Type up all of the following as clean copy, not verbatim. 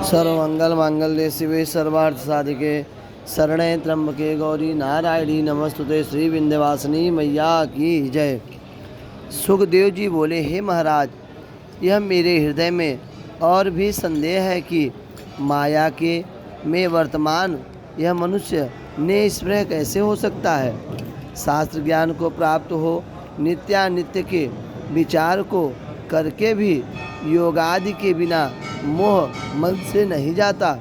सर्वमंगल मांगल्ये शिवे सर्वार्थ साधिके शरणे त्र्यंबके गौरी नारायणी नमस्तुते। श्री विंध्यवासिनी मैया की जय। सुखदेव जी बोले, हे महाराज, यह मेरे हृदय में और भी संदेह है कि माया के में वर्तमान यह मनुष्य निष्प्रह कैसे हो सकता है। शास्त्र ज्ञान को प्राप्त हो, नित्यानित्य के विचार को करके भी योगादि के बिना मोह मन से नहीं जाता,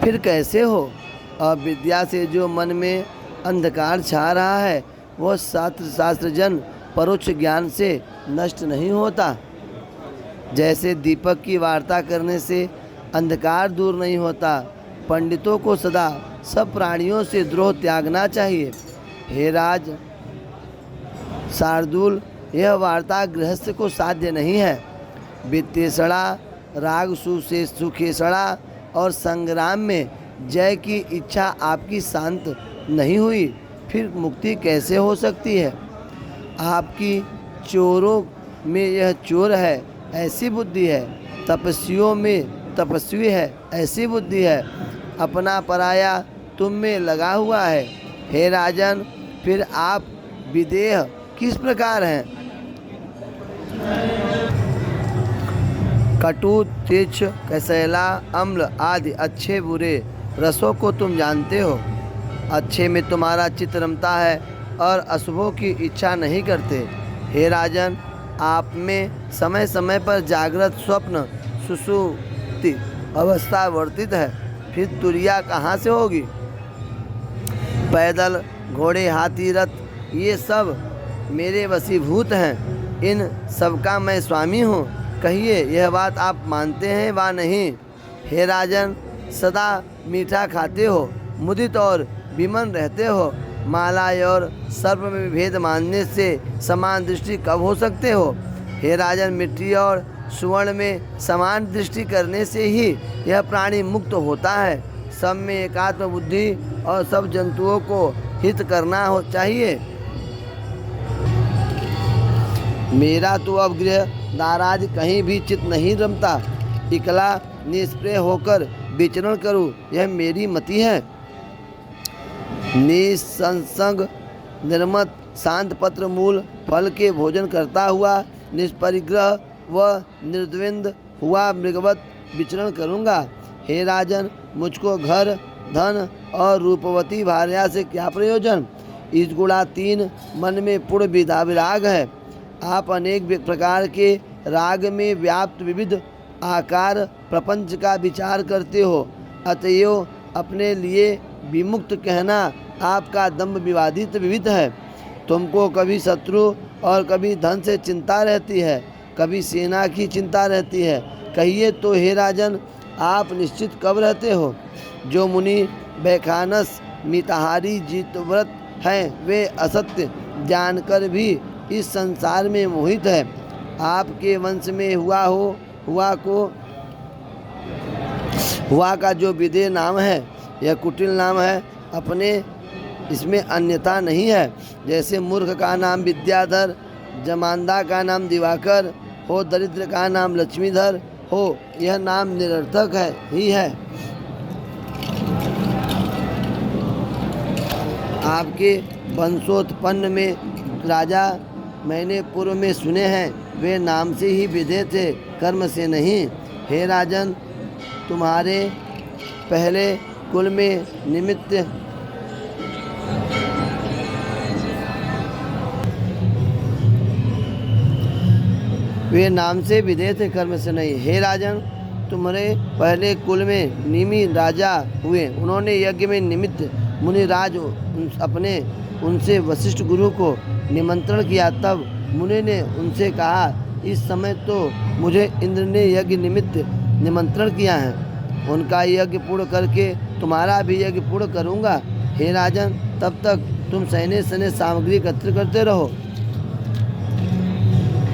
फिर कैसे हो। अविद्या से जो मन में अंधकार छा रहा है वह शास्त्रजन परोक्ष ज्ञान से नष्ट नहीं होता। जैसे दीपक की वार्ता करने से अंधकार दूर नहीं होता, पंडितों को सदा सब प्राणियों से द्रोह त्यागना चाहिए। हे राज शार्दूल, यह वार्ता गृहस्थ को साध्य नहीं है। वित्तेषणा, राग सुखेषणा और संग्राम में जय की इच्छा आपकी शांत नहीं हुई, फिर मुक्ति कैसे हो सकती है। आपकी चोरों में यह चोर है ऐसी बुद्धि है, तपस्वियों में तपस्वी है ऐसी बुद्धि है, अपना पराया तुम में लगा हुआ है। हे राजन, फिर आप विदेह किस प्रकार हैं। कटु, तीक्ष्ण, कसैला, अम्ल आदि अच्छे बुरे रसों को तुम जानते हो। अच्छे में तुम्हारा चित्त रमता है और अशुभों की इच्छा नहीं करते। हे राजन, आप में समय समय पर जागृत, स्वप्न, सुषुप्ति अवस्था वर्तित है, फिर तुरिया कहाँ से होगी। पैदल, घोड़े, हाथी, रथ ये सब मेरे वशीभूत हैं, इन सबका मैं स्वामी हूँ। कहिए, यह बात आप मानते हैं वा नहीं। हे राजन, सदा मीठा खाते हो, मुदित और विमन रहते हो, माला और सर्प में भेद मानने से समान दृष्टि कब हो सकते हो। हे राजन, मिट्टी और सुवर्ण में समान दृष्टि करने से ही यह प्राणी मुक्त होता है। सब में एकात्म बुद्धि और सब जंतुओं को हित करना चाहिए। मेरा तो अब गृह नाराज कहीं भी चित्त नहीं रमता, इकला निष्प्रह होकर विचरण करूं, यह मेरी मति है। निसंसंग, निर्मत, शांत पत्र मूल फल के भोजन करता हुआ निष्परिग्रह व निर्द्वंद हुआ मृगवत विचरण करूँगा। हे राजन, मुझको घर, धन और रूपवती भार्या से क्या प्रयोजन। इस गुणातीन मन में पूर्ण विराग है। आप अनेक प्रकार के राग में व्याप्त विविध आकार प्रपंच का विचार करते हो, अतएव अपने लिए विमुक्त कहना आपका दम्भ विवादित विविध है। तुमको कभी शत्रु और कभी धन से चिंता रहती है, कभी सेना की चिंता रहती है। कहिए तो हे राजन, आप निश्चित कब रहते हो। जो मुनि बैखानस मिताहारी जितव्रत हैं, वे असत्य जानकर भी इस संसार में मोहित है। आपके वंश में हुआ का जो विदेह नाम है, यह कुटिल नाम है, अपने इसमें अन्यथा नहीं है। जैसे मूर्ख का नाम विद्याधर, जमांदा का नाम दिवाकर हो, दरिद्र का नाम लक्ष्मीधर हो, यह नाम निरर्थक ही है। आपके वंशोत्पन्न में राजा मैंने पूर्व में सुने हैं, वे नाम से ही विधेय थे, कर्म से नहीं। हे राजन, तुम्हारे पहले कुल में निमित्त वे नाम से विधेय थे, कर्म से नहीं। हे राजन, तुम्हारे पहले कुल में निमि राजा हुए, उन्होंने यज्ञ में निमित्त मुनिराज अपने उनसे वशिष्ठ गुरु को निमंत्रण किया। तब मुनि ने उनसे कहा, इस समय तो मुझे इंद्र ने यज्ञ निमित्त निमंत्रण किया है, उनका यज्ञ पूर्ण करके तुम्हारा भी यज्ञ पूर्ण करूँगा। हे राजन, तब तक तुम सहने सहने सामग्री एकत्र करते रहो।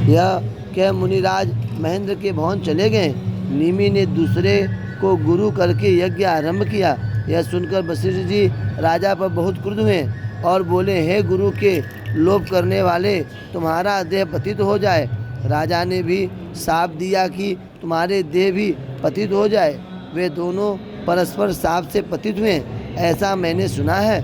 यह कह मुनिराज महेंद्र के भवन चले गए। निमि ने दूसरे को गुरु करके यज्ञ आरंभ किया। यह सुनकर वशिष्ठ जी राजा पर बहुत क्रुद्ध हुए और बोले, हे गुरु के लोभ करने वाले, तुम्हारा देह पतित हो जाए। राजा ने भी शाप दिया कि तुम्हारे देह भी पतित हो जाए। वे दोनों परस्पर साप से पतित हुए, ऐसा मैंने सुना है।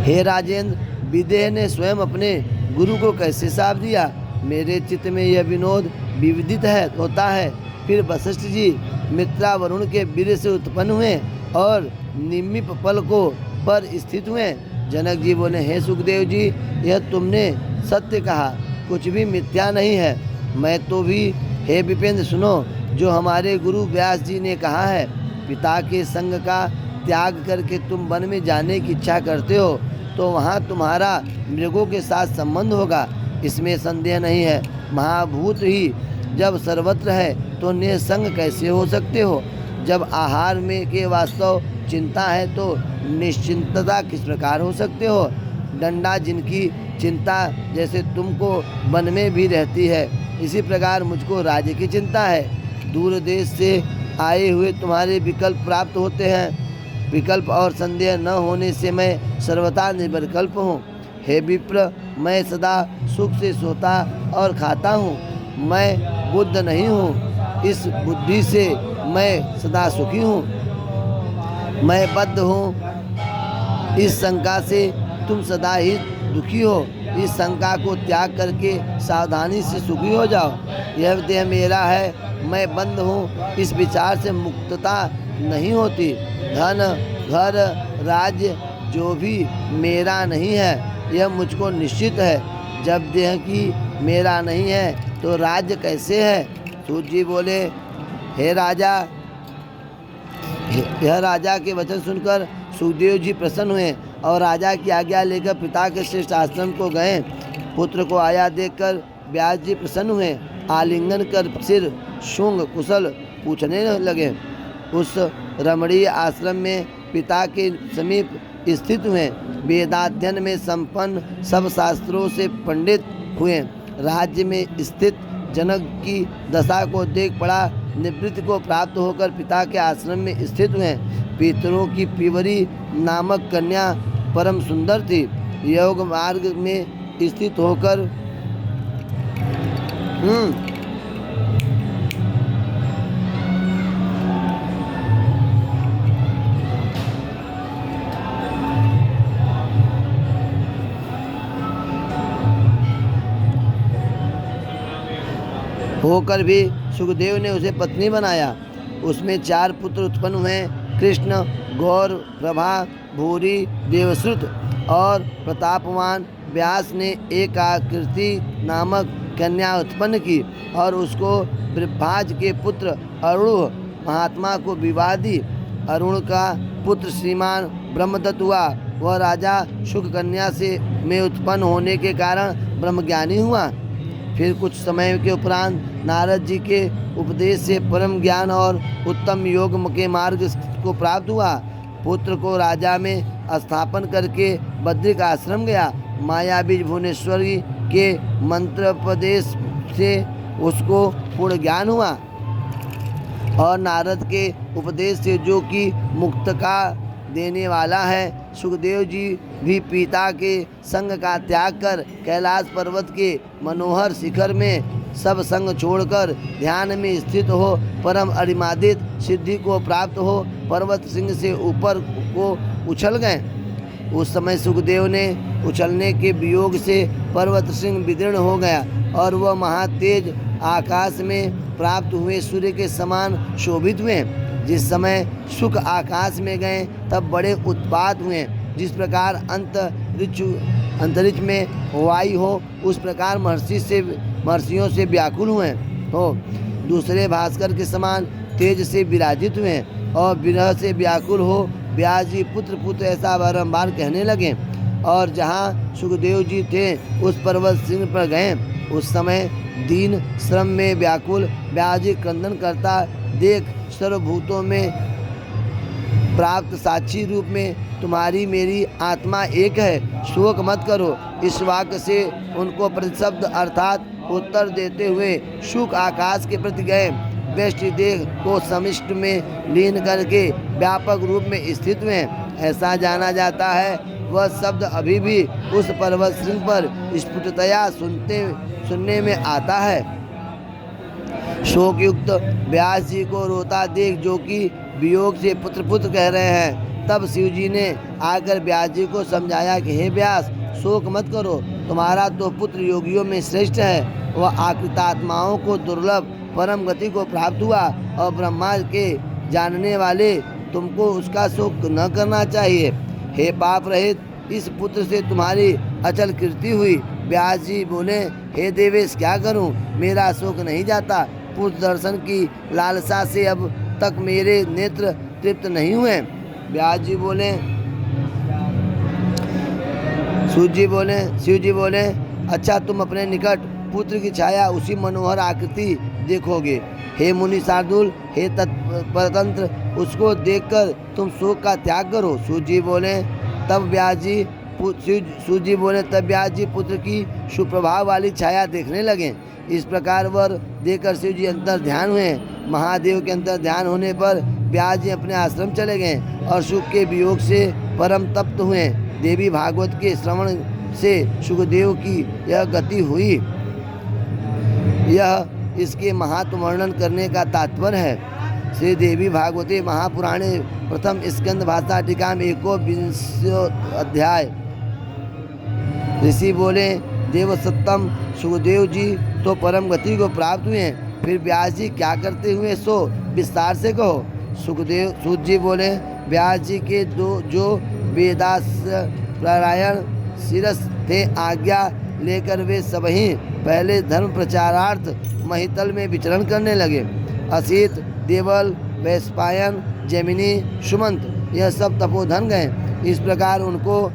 हे राजेंद्र, विदेह ने स्वयं अपने गुरु को कैसे शाप दिया? मेरे चित्त में यह विनोद विविदित होता है। फिर वशिष्ठ जी मित्रा वरुण के वीर से उत्पन्न हुए और निमिप पल को पर स्थित हुए। जनक जी बोले, हे सुखदेव जी, यह तुमने सत्य कहा, कुछ भी मिथ्या नहीं है। मैं तो भी, हे विपेंद्र, सुनो जो हमारे गुरु व्यास जी ने कहा है। पिता के संग का त्याग करके तुम वन में जाने की इच्छा करते हो तो वहाँ तुम्हारा मृगों के साथ संबंध होगा, इसमें संदेह नहीं है। महाभूत ही जब सर्वत्र है तो निसंग कैसे हो सकते हो? जब आहार में के वास्तव चिंता है तो निश्चिंतता किस प्रकार हो सकते हो? डंडा जिनकी चिंता जैसे तुमको वन में भी रहती है, इसी प्रकार मुझको राज्य की चिंता है। दूर देश से आए हुए तुम्हारे विकल्प प्राप्त होते हैं। विकल्प और संदेह न होने से मैं सर्वथा निर्विकल्प हूँ। हे विप्र, मैं सदा सुख से सोता और खाता हूँ। मैं बुद्ध नहीं हूँ, इस बुद्धि से मैं सदा सुखी हूँ। मैं बद्ध हूँ, इस शंका से तुम सदा ही दुखी हो। इस शंका को त्याग करके सावधानी से सुखी हो जाओ। यह देह मेरा है, मैं बंद हूँ, इस विचार से मुक्तता नहीं होती। धन, घर, राज्य जो भी मेरा नहीं है, यह मुझको निश्चित है। जब देह की मेरा नहीं है तो राज्य कैसे है? सूत जी बोले, हे राजा, यह राजा के वचन सुनकर सुखदेव जी प्रसन्न हुए और राजा की आज्ञा लेकर पिता के श्रेष्ठ आश्रम को गए। पुत्र को आया देखकर व्यास जी प्रसन्न हुए, आलिंगन कर सिर शुंग कुशल पूछने लगे। उस रमणीय आश्रम में पिता के समीप स्थित हुए। वेदाध्ययन में संपन्न, सब शास्त्रों से पंडित हुए। राज्य में स्थित जनक की दशा को देख बड़ा निवृत्ति को प्राप्त होकर पिता के आश्रम में स्थित हुए। पितरों की पीवरी नामक कन्या परम सुंदर थी। योग मार्ग में स्थित होकर होकर भी सुखदेव ने उसे पत्नी बनाया। उसमें 4 पुत्र उत्पन्न हुए, कृष्ण, गौर, प्रभा, भूरी, देवश्रुत और प्रतापवान। व्यास ने एकाकृति नामक कन्या उत्पन्न की और उसको बृहभाज के पुत्र अरुण महात्मा को विवाह दी। अरुण का पुत्र श्रीमान ब्रह्मदत्त हुआ। वह राजा शुक कन्या से में उत्पन्न होने के कारण ब्रह्मज्ञानी हुआ। फिर कुछ समय के उपरांत नारद जी के उपदेश से परम ज्ञान और उत्तम योग के मार्ग को प्राप्त हुआ। पुत्र को राजा में स्थापन करके बद्रिक आश्रम गया। मायाबीज भुवनेश्वरी के मंत्रोपदेश से उसको पूर्ण ज्ञान हुआ और नारद के उपदेश से, जो कि मुक्त का देने वाला है, सुखदेव जी भी पिता के संग का त्याग कर कैलाश पर्वत के मनोहर शिखर में सब संग छोड़कर ध्यान में स्थित हो परम अरिमादित सिद्धि को प्राप्त हो पर्वत सिंह से ऊपर को उछल गए। उस समय सुखदेव ने उछलने के वियोग से पर्वत सिंह विदीर्ण हो गया और वह महातेज आकाश में प्राप्त हुए सूर्य के समान शोभित हुए। जिस समय शुक आकाश में गए तब बड़े उत्पात हुए। जिस प्रकार अंतरिक्ष में वायु हो, उस प्रकार महर्षियों से व्याकुल हुए हो। दूसरे भास्कर के समान तेज से विराजित हुए और विरह से व्याकुल हो व्यास जी पुत्र ऐसा बारंबार कहने लगे। और जहाँ सुखदेव जी थे उस पर्वत सिंह पर गए। उस समय दीन श्रम में व्याकुल व्यास जी क्रंदन करता देख सर्वभूतों में प्राप्त साक्षी रूप में तुम्हारी मेरी आत्मा एक है, शोक मत करो। इस वाक्य से उनको प्रतिशब्द अर्थात उत्तर देते हुए शुक आकाश के प्रति गए। व्यष्टि देह को समिष्ट में लीन करके व्यापक रूप में स्थित हुए। ऐसा जाना जाता है वह शब्द अभी भी उस पर्वत श्रृंग पर स्फुटतया सुनने में आता है। शोकयुक्त व्यास जी को रोता देख जो कि वियोग से पुत्र पुत्र कह रहे हैं, तब शिव जी ने आकर व्यास जी को समझाया कि हे व्यास, शोक मत करो, तुम्हारा तो पुत्र योगियों में श्रेष्ठ है। वह आकृतात्माओं को दुर्लभ परम गति को प्राप्त हुआ और ब्रह्मा के जानने वाले तुमको उसका शोक न करना चाहिए। हे पाप रहित, इस पुत्र से तुम्हारी अचल कीर्ति हुई। व्यास जी बोले, हे देवेश, क्या करूं, मेरा शोक नहीं जाता। पुत्र दर्शन की लालसा से अब तक मेरे नेत्र तृप्त नहीं हुए। व्यास जी बोले, शिव जी बोले, अच्छा, तुम अपने निकट पुत्र की छाया, उसी मनोहर आकृति देखोगे। हे मुनि शार्दूल, हे तत्परतंत्र, उसको देखकर तुम शोक का त्याग करो। सूत जी बोले, तब व्यास जी पुत्र की सुप्रभाव वाली छाया देखने लगे। इस प्रकार वर देकर शिव जी अंतर ध्यान हुए। महादेव के अंतर ध्यान होने पर व्यास जी अपने आश्रम चले गए और सुख के वियोग से परम तप्त हुए। देवी भागवत के श्रवण से सुखदेव की यह गति हुई। यह इसके महात्म वर्णन करने का तात्पर्य है। श्री देवी भागवते महापुराणे प्रथम स्कंद भाषा टीका में 21 अध्याय। ऋषि बोले, देवसत्तम सुखदेव जी तो परम गति को प्राप्त हुए हैं, फिर व्यास जी क्या करते हुए सो विस्तार से कहो। सूत जी बोले, व्यास जी के जो वेदास पारायण शिरस थे, आज्ञा लेकर वे सबही पहले धर्म प्रचारार्थ महितल में विचरण करने लगे। असित, देवल, वैश्पायन, जैमिनी, सुमंत यह सब तपोधन गए। इस प्रकार उनको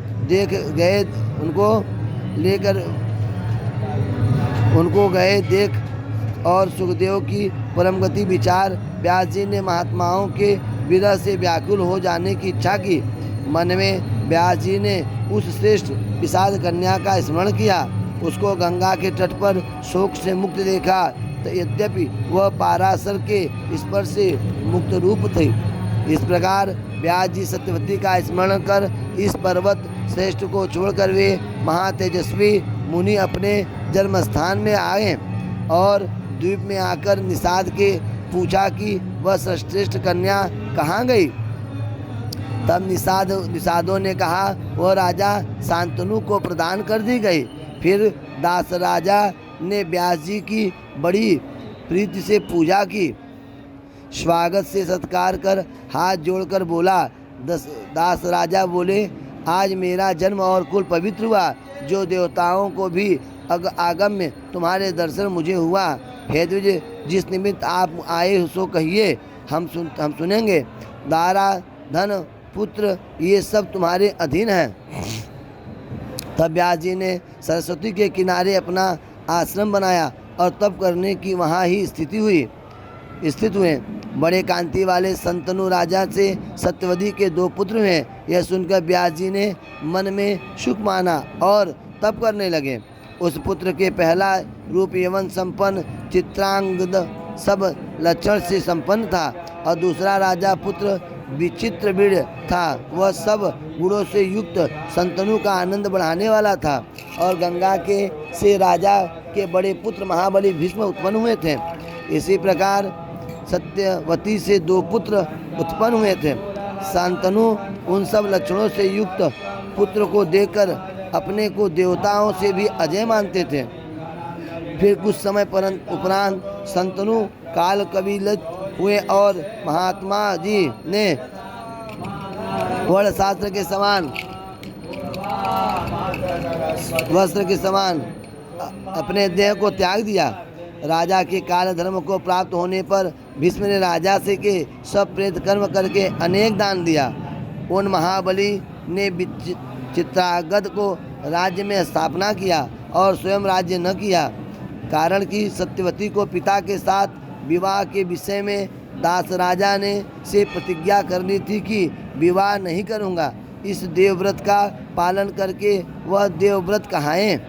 गए देख और सुखदेव की परम गति विचार व्यास जी ने महात्माओं के विरह से व्याकुल हो जाने की इच्छा की। मन में व्यास जी ने उस श्रेष्ठ विषाद कन्या का स्मरण किया। उसको गंगा के तट पर शोक से मुक्त देखा, तो यद्यपि वह पाराशर के स्पर्श से मुक्त रूप थी। इस प्रकार व्यास जी सत्यवती का स्मरण कर इस पर्वत श्रेष्ठ को छोड़कर वे महातेजस्वी मुनि अपने जन्म स्थान में आए और द्वीप में आकर निषाद के पूछा कि वह श्रेष्ठ कन्या कहाँ गई। तब निषादों ने कहा, वह राजा शांतनु को प्रदान कर दी गई। फिर दास राजा ने व्यास जी की बड़ी प्रीति से पूजा की, स्वागत से सत्कार कर हाथ जोड़कर बोला। दास राजा बोले, आज मेरा जन्म और कुल पवित्र हुआ, जो देवताओं को भी आगम्य तुम्हारे दर्शन मुझे हुआ। हे द्विज, जिस निमित्त आप आए सो कहिए, हम सुनेंगे। दारा, धन, पुत्र ये सब तुम्हारे अधीन हैं। तब व्यास जी ने सरस्वती के किनारे अपना आश्रम बनाया और तप करने की वहाँ ही स्थित हुए। बड़े कांति वाले संतनु राजा से सत्यवती के 2 पुत्र हैं। यह सुनकर व्यास जी ने मन में सुख माना और तप करने लगे। उस पुत्र के पहला रूप यवन संपन्न चित्रांगद सब लक्षण से संपन्न था और दूसरा राजा पुत्र विचित्र बीड़ था। वह सब गुणों से युक्त संतनु का आनंद बढ़ाने वाला था। और गंगा के से राजा के बड़े पुत्र महाबली भीष्म उत्पन्न हुए थे। इसी प्रकार सत्यवती से 2 पुत्र उत्पन्न हुए थे। शांतनु उन सब लक्षणों से युक्त पुत्र को देखकर अपने को देवताओं से भी अजय मानते थे। फिर कुछ समय उपरांत शांतनु काल कविलत हुए और महात्मा जी ने वस्त्र के समान अपने देह को त्याग दिया। राजा के काल धर्म को प्राप्त होने पर भीष्म ने राजा से के सब प्रेत कर्म करके अनेक दान दिया। उन महाबली ने चित्रागद को राज्य में स्थापना किया और स्वयं राज्य न किया, कारण कि सत्यवती को पिता के साथ विवाह के विषय में दास राजा ने से प्रतिज्ञा करनी थी कि विवाह नहीं करूँगा। इस देवव्रत का पालन करके वह देवव्रत कहाएं।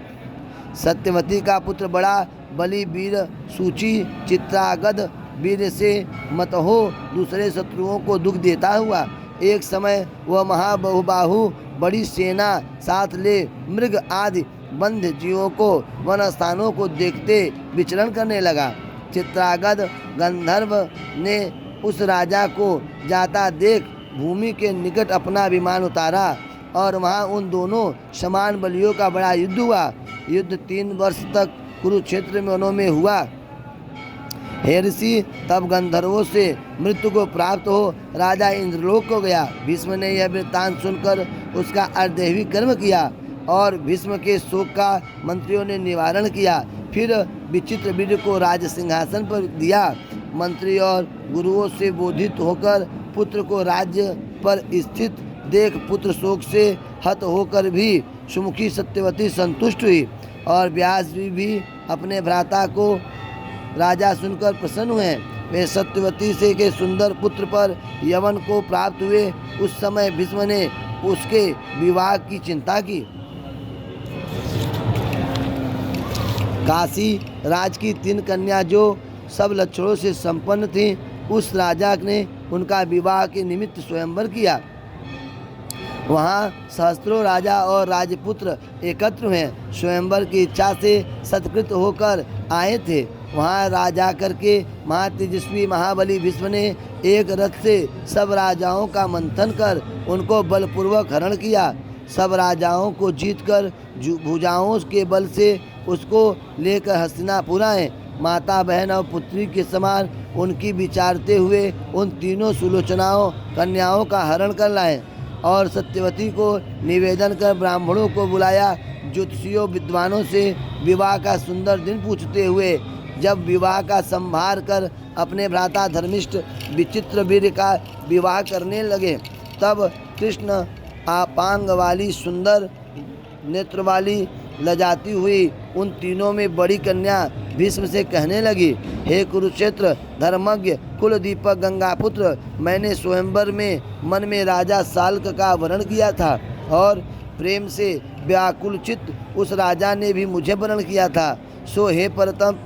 सत्यवती का पुत्र बड़ा बलि वीर सूची चित्रागद वीर से मत हो दूसरे शत्रुओं को दुख देता हुआ एक समय वह महाबहुबाहु बड़ी सेना साथ ले मृग आदि बंध जीवों को वन स्थानों को देखते विचरण करने लगा। चित्रागत गंधर्व ने उस राजा को जाता देख भूमि के निकट अपना विमान उतारा और वहाँ उन दोनों समान बलियों का बड़ा युद्ध हुआ। युद्ध 3 वर्ष तक कुरुक्षेत्र में उन्होंने हुआ। हे ऋषि, तब गंधर्वों से मृत्यु को प्राप्त हो राजा इंद्रलोक को गया। भीष्म ने यह वृत्तांत सुनकर उसका अर्धदैवी कर्म किया और भीष्म के शोक का मंत्रियों ने निवारण किया। फिर विचित्रवीर्य को राज सिंहासन पर दिया। मंत्री और गुरुओं से बोधित होकर पुत्र को राज्य पर स्थित देख पुत्र शोक से हत होकर भी सुमुखी सत्यवती संतुष्ट हुई और व्यास जी भी अपने भ्राता को राजा सुनकर प्रसन्न हुए। वे सत्यवती से के सुंदर पुत्र पर यवन को प्राप्त हुए। उस समय भीष्म ने उसके विवाह की चिंता की। काशी राज की 3 कन्या जो सब लक्षणों से संपन्न थीं, उस राजा ने उनका विवाह के निमित्त स्वयंवर किया। वहाँ सहस्त्रों राजा और राजपुत्र एकत्र हुए, स्वयंवर की इच्छा से सत्कृत होकर आए थे। वहाँ राजा करके महातेजस्वी महाबली भीष्म ने एक रथ से सब राजाओं का मंथन कर उनको बलपूर्वक हरण किया। सब राजाओं को जीतकर भुजाओं के बल से उसको लेकर हस्तिनापुर आए। माता बहन और पुत्री के समान उनकी विचारते हुए उन तीनों सुलोचनाओं कन्याओं का हरण कर लाए और सत्यवती को निवेदन कर ब्राह्मणों को बुलाया। ज्योतिषियों विद्वानों से विवाह का सुंदर दिन पूछते हुए जब विवाह का संभार कर अपने भ्राता धर्मिष्ठ विचित्रवीर्य का विवाह करने लगे, तब कृष्ण आपांग वाली सुंदर नेत्र वाली लजाती हुई उन तीनों में बड़ी कन्या भीष्म से कहने लगी, हे कुरुक्षेत्र धर्मज्ञ कुल दीपक गंगापुत्र, मैंने स्वयंवर में मन में राजा साल्क का वरण किया था और प्रेम से व्याकुलचित उस राजा ने भी मुझे वरण किया था। सो हे परतम,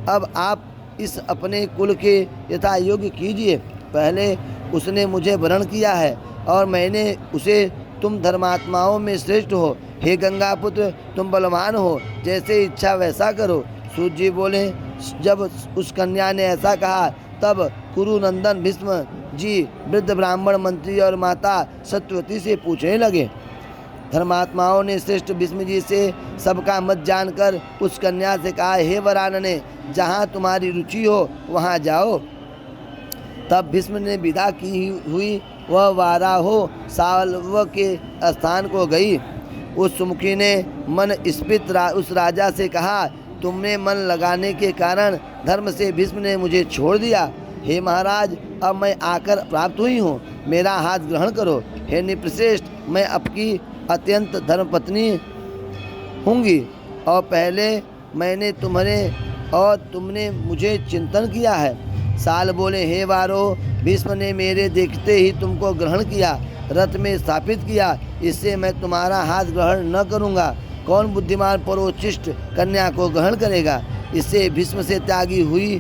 अब आप इस अपने कुल के यथा योग्य कीजिए। पहले उसने मुझे वरण किया है और मैंने उसे, तुम धर्मात्माओं में श्रेष्ठ हो। हे गंगापुत्र, तुम बलवान हो, जैसे इच्छा वैसा करो। सूत जी बोले, जब उस कन्या ने ऐसा कहा तब कुरुनंदन भीष्म जी वृद्ध ब्राह्मण मंत्री और माता सत्यवती से पूछने लगे। धर्मात्माओं ने श्रेष्ठ भीष्म जी से सबका मत जानकर उस कन्या से कहा, हे वरानने, जहाँ तुम्हारी रुचि हो वहाँ जाओ। तब भीष्म ने विदा की हुई वह वाराहो साल्व के स्थान को गई। उस सुमुखी ने मन स्फीत उस राजा से कहा, तुमने मन लगाने के कारण धर्म से भीष्म ने मुझे छोड़ दिया। हे महाराज, अब मैं आकर प्राप्त हुई हूँ, मेरा हाथ ग्रहण करो। हे निप्रश्रेष्ठ, मैं आपकी अत्यंत धर्मपत्नी होंगी और पहले मैंने तुमने मुझे चिंतन किया है। साल बोले, हे वारो, भीष्म ने मेरे देखते ही तुमको ग्रहण किया, रथ में स्थापित किया, इससे मैं तुम्हारा हाथ ग्रहण न करूँगा। कौन बुद्धिमान परोचिष्ट कन्या को ग्रहण करेगा? इससे भीष्म से त्यागी हुई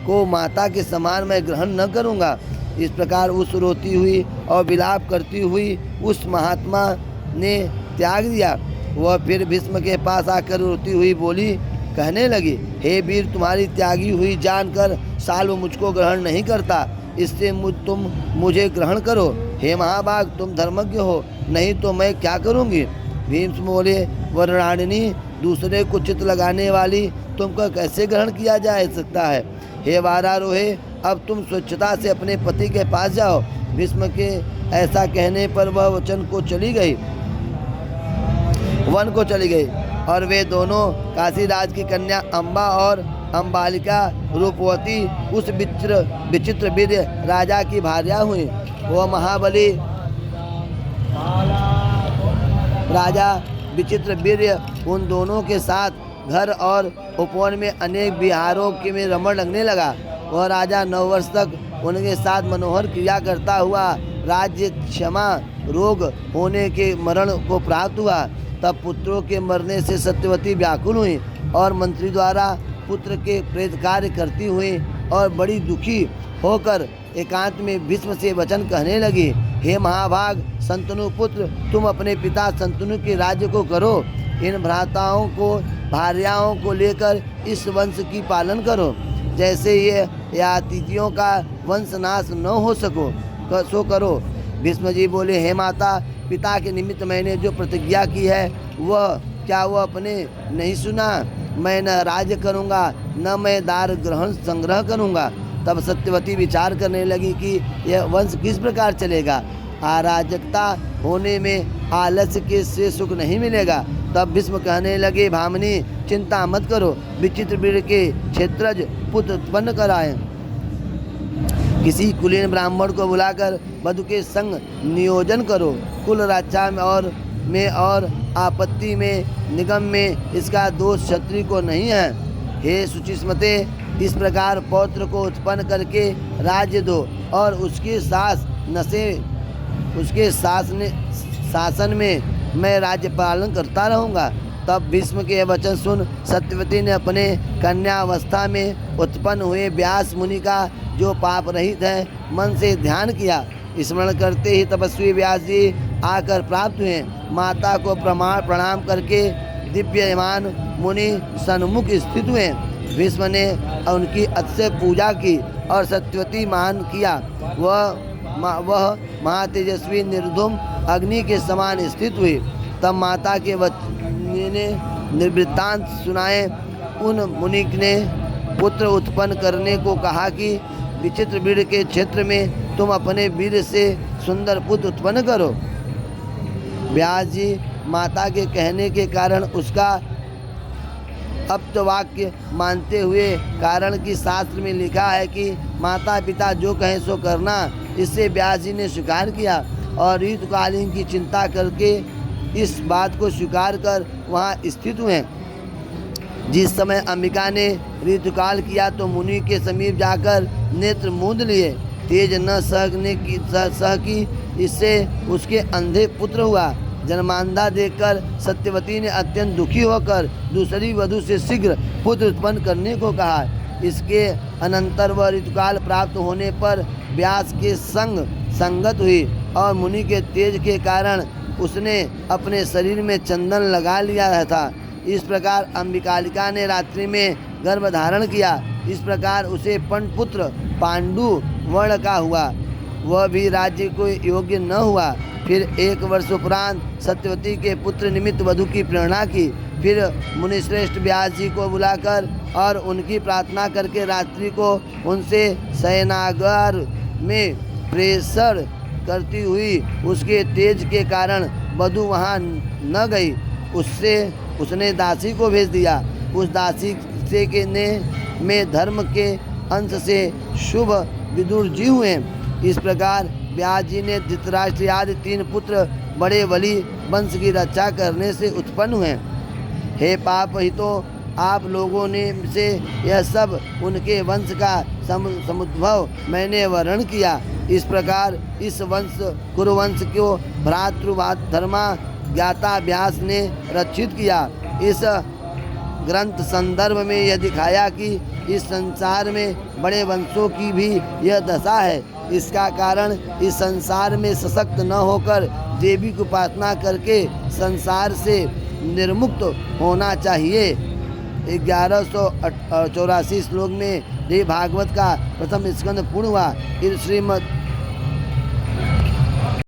को माता के समान मैं ग्रहण न करूँगा। इस प्रकार उस रोती हुई और विलाप करती हुई उस महात्मा ने त्याग दिया। वह फिर भीष्म के पास आकर रोती हुई बोली, कहने लगी, हे वीर, तुम्हारी त्यागी हुई जानकर साल्व मुझको ग्रहण नहीं करता, इससे तुम मुझे ग्रहण करो। हे महाभाग, तुम धर्मज्ञ हो, नहीं तो मैं क्या करूँगी? भीष्म बोले, वरणाणिनी, दूसरे को चित्त लगाने वाली तुमको कैसे ग्रहण किया जा सकता है? हे वारारोहे, अब तुम स्वच्छता से अपने पति के पास जाओ। भीष्म के ऐसा कहने पर वह वन को चली गई और वे दोनों काशीराज की कन्या अम्बा और अम्बालिका रूपवती उस विचित्र वीर्य राजा की भार्या हुई। वह महाबली राजा विचित्र वीर्य उन दोनों के साथ घर और उपवन में अनेक विहारों के में रमण लगने लगा। वह राजा 9 वर्ष तक उनके साथ मनोहर क्रिया करता हुआ राज्य क्षमा रोग होने के मरण को प्राप्त हुआ। तब पुत्रों के मरने से सत्यवती व्याकुल हुई और मंत्री द्वारा पुत्र के प्रेत कार्य करती हुई और बड़ी दुखी होकर एकांत में भीष्म से वचन कहने लगी, हे महाभाग संतनु पुत्र, तुम अपने पिता संतनु के राज्य को करो। इन भ्राताओं को भार्याओं को लेकर इस वंश की पालन करो। जैसे ये यातिथियों का वंश नाश न हो सको सो करो। भीष्म जी बोले, हे माता, पिता के निमित्त मैंने जो प्रतिज्ञा की है वह क्या वह अपने नहीं सुना? मैं न राज्य करूँगा न मैं दार ग्रहण संग्रह करूँगा। तब सत्यवती विचार करने लगी कि यह वंश किस प्रकार चलेगा। अराजकता होने में आलस्य के से सुख नहीं मिलेगा। तब भीष्म कहने लगे, भामिनी चिंता मत करो, विचित्र वीर के क्षेत्रज पुत्र उत्पन्न कराएं। किसी कुलीन ब्राह्मण को बुलाकर वधु के संग नियोजन करो। कुल रक्षा में और आपत्ति में निगम में इसका दोष क्षत्रिय को नहीं है। हे सुचिस्मते, इस प्रकार पौत्र को उत्पन्न करके राज्य दो और उसके शासन में मैं राज्य पालन करता रहूँगा। तब भीष्म के वचन सुन सत्यवती ने अपने कन्यावस्था में उत्पन्न हुए व्यास मुनि का जो पाप रहित है मन से ध्यान किया। स्मरण करते ही तपस्वी व्यास जी आकर प्राप्त हुए। माता को प्रणाम करके दिव्यमान मुनि सन्मुख स्थित हुए। भीष्म ने उनकी अतिशय पूजा की और सत्यवती मान किया। वह महातेजस्वी निर्धूम अग्नि के समान स्थित हुई। तब माता के ने निर्वृत्तांत सुनाए। उन मुनि ने पुत्र उत्पन्न करने को कहा कि विचित्र वीर के क्षेत्र में तुम अपने वीर से सुंदर पुत्र उत्पन्न करो। व्यास जी माता के कहने के कारण उसका अप्तवाक्य मानते हुए, कारण कि शास्त्र में लिखा है कि माता पिता जो कहें सो करना, इससे व्यास जी ने स्वीकार किया और ऋतुकालीन की चिंता करके इस बात को स्वीकार कर वहाँ स्थित हुए। जिस समय अंबिका ने ऋतुकाल किया तो मुनि के समीप जाकर नेत्र मूंद लिए। तेज न सह की इससे उसके अंधे पुत्र हुआ। जन्मांधा देखकर सत्यवती ने अत्यंत दुखी होकर दूसरी वधु से शीघ्र पुत्र उत्पन्न करने को कहा। इसके अनंतर वह ऋतुकाल प्राप्त होने पर व्यास के संगत हुई और मुनि के तेज के कारण उसने अपने शरीर में चंदन लगा लिया था। इस प्रकार अंबिकालिका ने रात्रि में गर्भ धारण किया। इस प्रकार उसे पुत्र पांडु वर्ण का हुआ। वह भी राज्य को योग्य न हुआ। फिर 1 वर्ष उपरांत सत्यवती के पुत्र निमित्त वधु की प्रेरणा की। फिर मुनिश्रेष्ठ व्यास जी को बुलाकर और उनकी प्रार्थना करके रात्रि को उनसे शयनागार में प्रेषण करती हुई उसके तेज के कारण वधु वहाँ न गई। उसने दासी को भेज दिया। उस दासी से के में धर्म के अंश से शुभ विदुर जी हुए। इस प्रकार व्यास जी ने धृतराष्ट्र आदि 3 पुत्र बड़े बलि वंश की रक्षा करने से उत्पन्न हुए। हे पाप हितो, आप लोगों ने से यह सब उनके वंश का समुद्भव मैंने वर्णन किया। इस प्रकार इस कुरुवंश को भ्रातृधर्मा ज्ञाता व्यास ने रक्षित किया। इस ग्रंथ संदर्भ में यह दिखाया कि इस संसार में बड़े वंशों की भी यह दशा है। इसका कारण इस संसार में सशक्त न होकर देवी की उपासना करके संसार से निर्मुक्त होना चाहिए। 1184 श्लोक में देवी भागवत का प्रथम स्कंद पूर्ण हुआ। फिर श्रीमद्